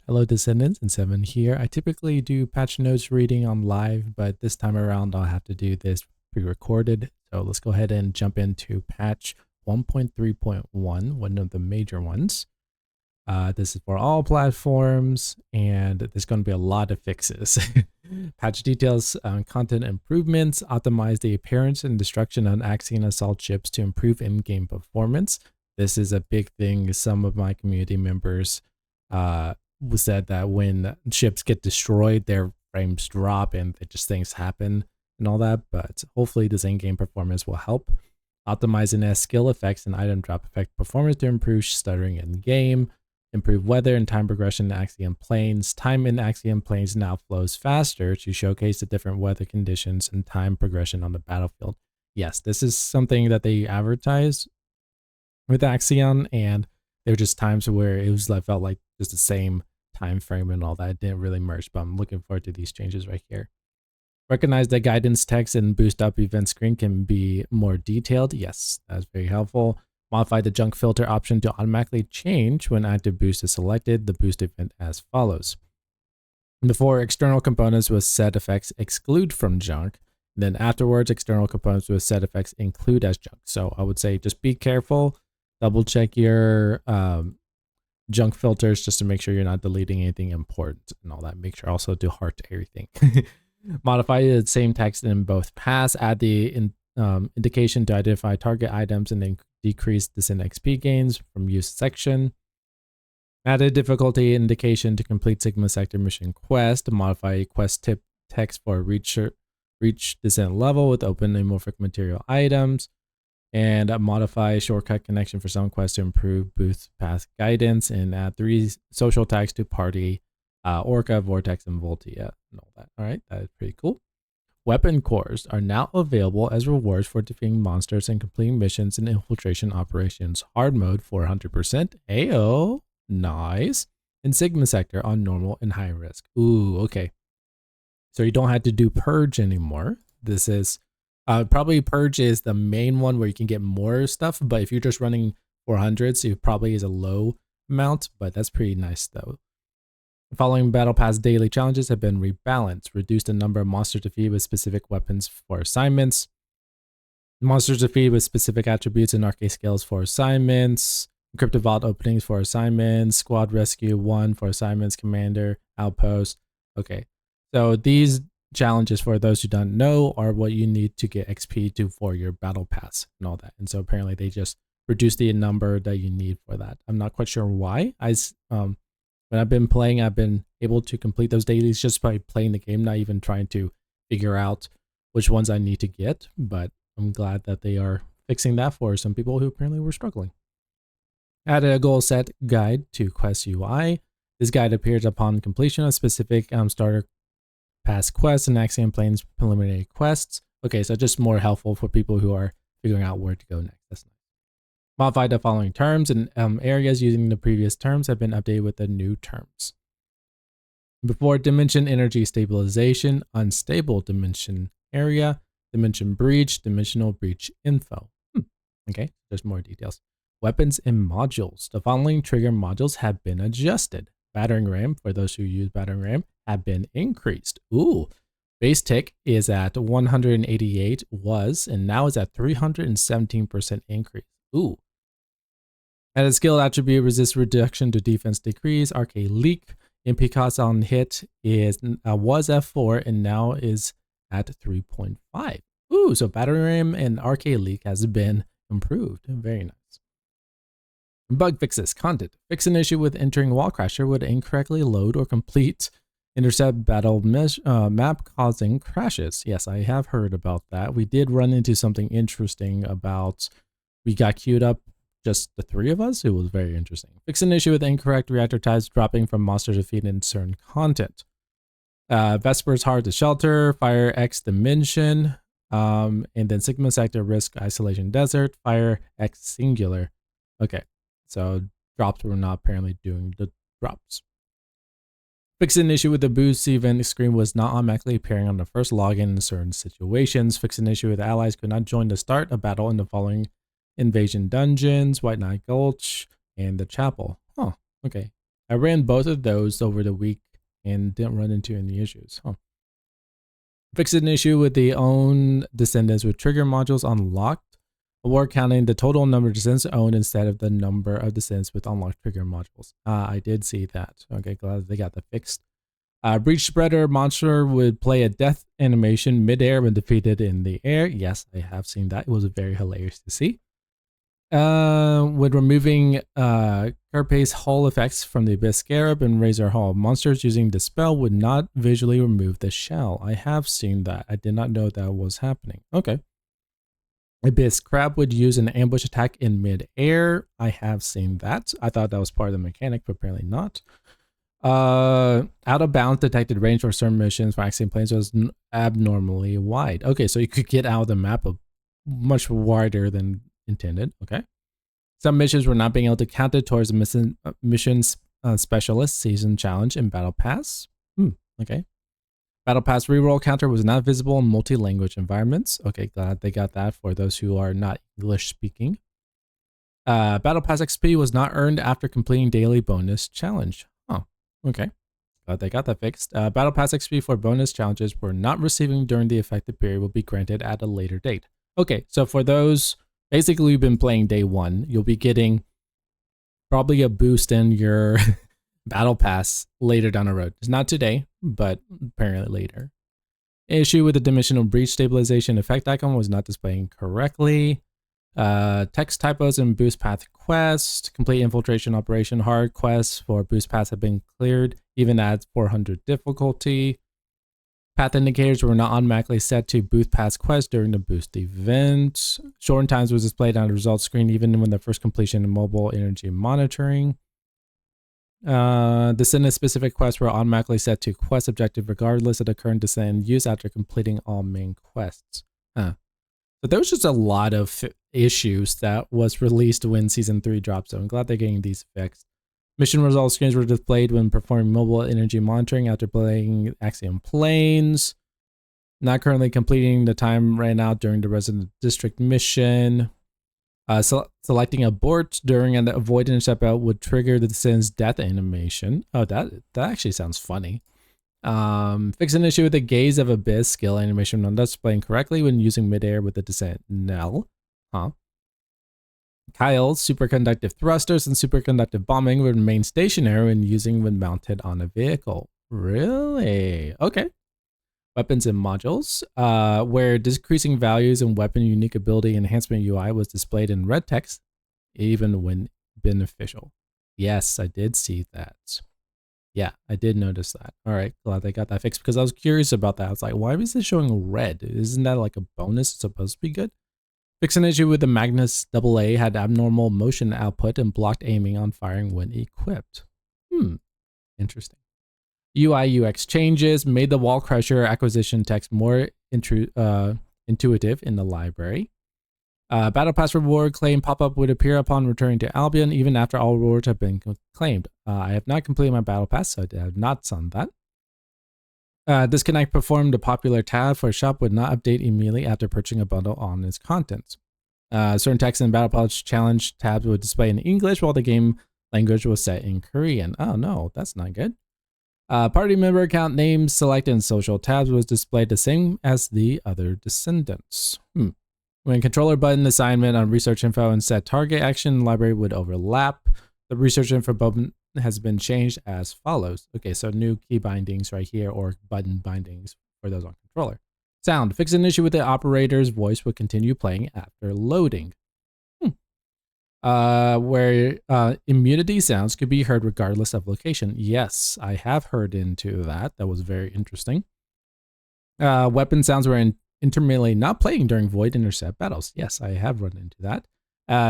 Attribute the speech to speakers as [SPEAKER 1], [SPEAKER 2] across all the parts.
[SPEAKER 1] Hello Descendants, and 7 here. I typically do patch notes reading on live, but this time around I'll have to do this pre-recorded. So let's go ahead and jump into patch 1.3.1, one of the major ones. This is for all platforms, and there's going to be a lot of fixes. Patch details on content improvements, optimize the appearance and destruction on Axion assault ships to improve in-game performance. This is a big thing. Some of my community members said that when ships get destroyed, their frames drop and just things happen and all that. But hopefully this in-game performance will help. Optimizing as skill effects and item drop effect performance to improve stuttering in game. Improve weather and time progression in Axion planes. Time in Axion planes now flows faster to showcase the different weather conditions and time progression on the battlefield. Yes, this is something that they advertise with Axion, and there were just times where it was felt like just the same time frame and all that. It didn't really merge, but I'm looking forward to these changes right here. Recognize that guidance text and boost up event screen can be more detailed. Yes, that's very helpful. Modify the junk filter option to automatically change when active boost is selected. The boost event as follows. Before, external components with set effects exclude from junk. Then afterwards, external components with set effects include as junk. So I would say just be careful. Double check your junk filters just to make sure you're not deleting anything important and all that. Make sure also to heart everything. Modify the same text in both paths. Add the indication to identify target items and then decrease Descendant XP gains from use section. Added difficulty indication to complete Sigma Sector mission quest. Modify quest tip text for reach Descent level with open amorphic material items. And modify shortcut connection for some quests to improve boost path guidance. And add 3 social tags to party Orca, Vortex, and Voltia and all that. All right, that is pretty cool. Weapon cores are now available as rewards for defeating monsters and completing missions and infiltration operations. Hard mode 400%. Ayo, nice. And Sigma Sector on normal and high risk. Ooh, okay. So you don't have to do Purge anymore. This is probably Purge is the main one where you can get more stuff. But if you're just running 400, so it probably is a low amount. But that's pretty nice though. Following Battle Pass daily challenges have been rebalanced. Reduce the number of monsters to feed with specific weapons for assignments. Monsters to feed with specific attributes and arcade skills for assignments. Encrypted vault openings for assignments. Squad rescue 1 for assignments. Commander outpost. Okay, so these challenges, for those who don't know, are what you need to get XP to for your Battle Pass and all that. And so apparently they just reduce the number that you need for that. I'm not quite sure why. When I've been playing, I've been able to complete those dailies just by playing the game, not even trying to figure out which ones I need to get. But I'm glad that they are fixing that for some people who apparently were struggling. Added a goal set guide to Quest UI. This guide appears upon completion of specific starter pass quests and Axion Planes preliminary quests. Okay, so just more helpful for people who are figuring out where to go next. That's nice. Modify the following terms, and areas using the previous terms have been updated with the new terms. Before, dimension energy stabilization, unstable dimension area, dimension breach, dimensional breach info. Okay, there's more details. Weapons and modules. The following trigger modules have been adjusted. Battering ram, for those who use battering ram, have been increased. Ooh, base tick is at 188 and now is at 317% increase. Ooh. Added skill attribute resist reduction to defense decrease. Arcade leak. MP cost on hit was F4 and now is at 3.5. Ooh, so battery ram and arcade leak has been improved. Very nice. Bug fixes. Content. Fix an issue with entering Wall Crasher would incorrectly load or complete intercept battle map causing crashes. Yes, I have heard about that. We did run into something interesting about we got queued up. Just the 3 of us. It was very interesting. Fix an issue with incorrect reactor types dropping from monsters to feed in certain content. Vesper's hard to shelter. Fire X dimension. And then Sigma Sector risk isolation desert. Fire X singular. Okay, so drops were not apparently doing the drops. Fix an issue with the boost event screen was not automatically appearing on the first login in certain situations. Fix an issue with allies could not join the start of battle in the following Invasion Dungeons, White Knight Gulch, and the Chapel. Oh, okay. I ran both of those over the week and didn't run into any issues. Huh. Fixed an issue with the own Descendants with trigger modules unlocked, or counting the total number of Descendants owned instead of the number of Descendants with unlocked trigger modules. I did see that. Okay, glad they got that fixed. Breach Spreader monster would play a death animation midair when defeated in the air. Yes, I have seen that. It was very hilarious to see. With removing Carapace Hull effects from the Abyss Scarab and Razor Hull monsters using the spell would not visually remove the shell. I have seen that. I did not know that was happening. Okay. Abyss Crab would use an ambush attack in mid-air. I have seen that. I thought that was part of the mechanic, but apparently not. Out of bounds detected range for certain missions for Axiom Planes was abnormally wide. Okay, so you could get out of the map much wider than intended. Okay. Some missions were not being able to count it towards the mission specialist season challenge in Battle Pass. Okay. Battle Pass reroll counter was not visible in multi-language environments. Okay, glad they got that for those who are not English speaking. Battle Pass XP was not earned after completing daily bonus challenge. Oh, okay. Glad they got that fixed. Battle Pass XP for bonus challenges were not receiving during the effective period will be granted at a later date. Okay, so for those, basically you've been playing day one, you'll be getting probably a boost in your Battle Pass later down the road. It's not today, but apparently later. Issue with the Dimensional Breach Stabilization effect icon was not displaying correctly. Text typos in Boost Path quest. Complete infiltration operation hard quests for Boost Paths have been cleared, even at 400 difficulty. Path indicators were not automatically set to Boost Paths quest during the Boost event. Shortened times was displayed on the results screen even when the first completion in mobile energy monitoring. Descendant specific quests were automatically set to quest objective regardless of the current descendant use after completing all main quests. So there was just a lot of issues that was released when Season 3 dropped, so I'm glad they're getting these fixed. Mission results screens were displayed when performing mobile energy monitoring after playing Axiom Planes. Not currently completing the time ran out during the Resident District mission. Selecting abort during an avoid intercept out would trigger the Descendant's death animation. Oh, that actually sounds funny. Fix an issue with the Gaze of Abyss skill animation not displaying correctly when using midair with the Descent. Nell. Kyle's superconductive thrusters and superconductive bombing would remain stationary when using when mounted on a vehicle. Really? Okay. Weapons and modules, where decreasing values and weapon unique ability enhancement UI was displayed in red text, even when beneficial. Yes, I did see that. Yeah, I did notice that. All right, glad they got that fixed because I was curious about that. I was like, why is this showing red? Isn't that like a bonus? It's supposed to be good. Fix an issue with the Magnus AA had abnormal motion output and blocked aiming on firing when equipped. Interesting. UI UX changes made the Wall Crusher acquisition text more intuitive in the library. Battle Pass reward claim pop-up would appear upon returning to Albion even after all rewards have been claimed. I have not completed my Battle Pass, so I have not done that. Disconnect performed a popular tab for a shop would not update immediately after purchasing a bundle on its contents. Certain text in Battle Pass challenge tabs would display in English while the game language was set in Korean. Oh no, that's not good. Party member account names, select, and social tabs was displayed the same as the other Descendants. When controller button assignment on research info and set target action library would overlap, the research info button has been changed as follows. Okay, so new key bindings right here or button bindings for those on controller. Sound. Fix an issue with the operator's voice would continue playing after loading. Where immunity sounds could be heard regardless of location. Yes, I have heard into that. That was very interesting. Weapon sounds were intermittently not playing during void intercept battles. Yes, I have run into that.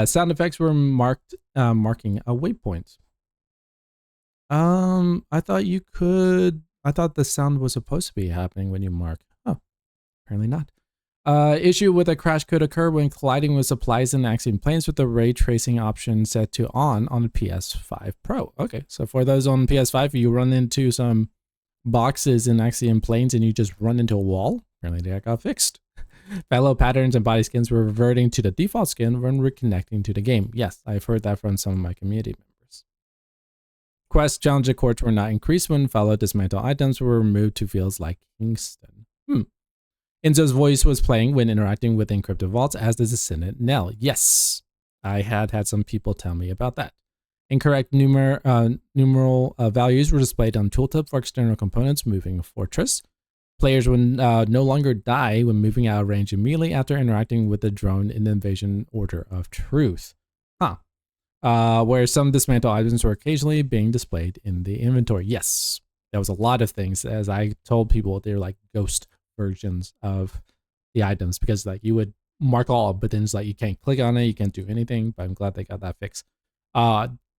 [SPEAKER 1] Sound effects were marking a waypoint. I thought the sound was supposed to be happening when you mark. Oh, apparently not. Issue with a crash could occur when colliding with supplies and Axiom Planes with the ray tracing option set to on the PS5 Pro. Okay, so for those on PS5, you run into some boxes in Axiom Planes and you just run into a wall. Apparently that got fixed. Fellow patterns and body skins were reverting to the default skin when reconnecting to the game. Yes, I've heard that from some of my community members. Quest challenge courts were not increased when fellow dismantle items were removed to fields like Kingston. Enzo's voice was playing when interacting with encrypted vaults as the Descendant Nell. Yes, I had some people tell me about that. Incorrect numeral values were displayed on tooltip for external components moving a fortress. Players would no longer die when moving out of range immediately after interacting with the drone in the Invasion Order of Truth. Where some dismantle items were occasionally being displayed in the inventory. Yes, that was a lot of things. As I told people, they're like ghost versions of the items, because like you would mark all, but then it's like you can't click on it, you can't do anything. But I'm glad they got that fixed.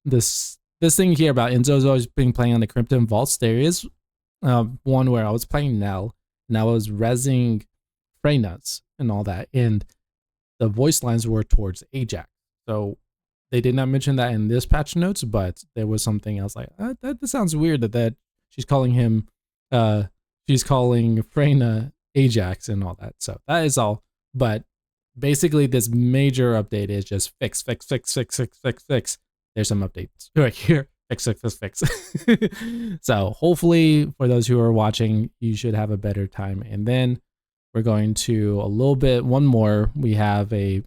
[SPEAKER 1] This thing here about Enzo's always been playing on the Crypton Vaults. There is one where I was playing Nell, and I was rezzing Freynuts and all that, and the voice lines were towards Ajax. So they did not mention that in this patch notes, but there was something else like that sounds weird that she's calling him she's calling Freyna Ajax and all that. So that is all. But basically this major update is just fix. There's some updates right here. Fix. So hopefully for those who are watching, you should have a better time. And then we're going to one more. We have a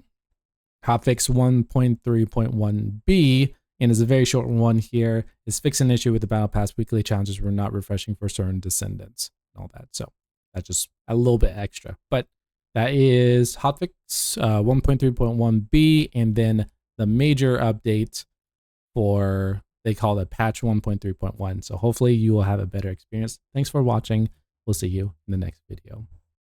[SPEAKER 1] Hotfix 1.3.1b, and it's a very short one here. Is fix an issue with the Battle Pass weekly challenges were not refreshing for certain Descendants and all that. So that's just a little bit extra. But that is Hotfix 1.3.1b, and then the major update for, they call it patch 1.3.1. So hopefully you will have a better experience. Thanks for watching. We'll see you in the next video.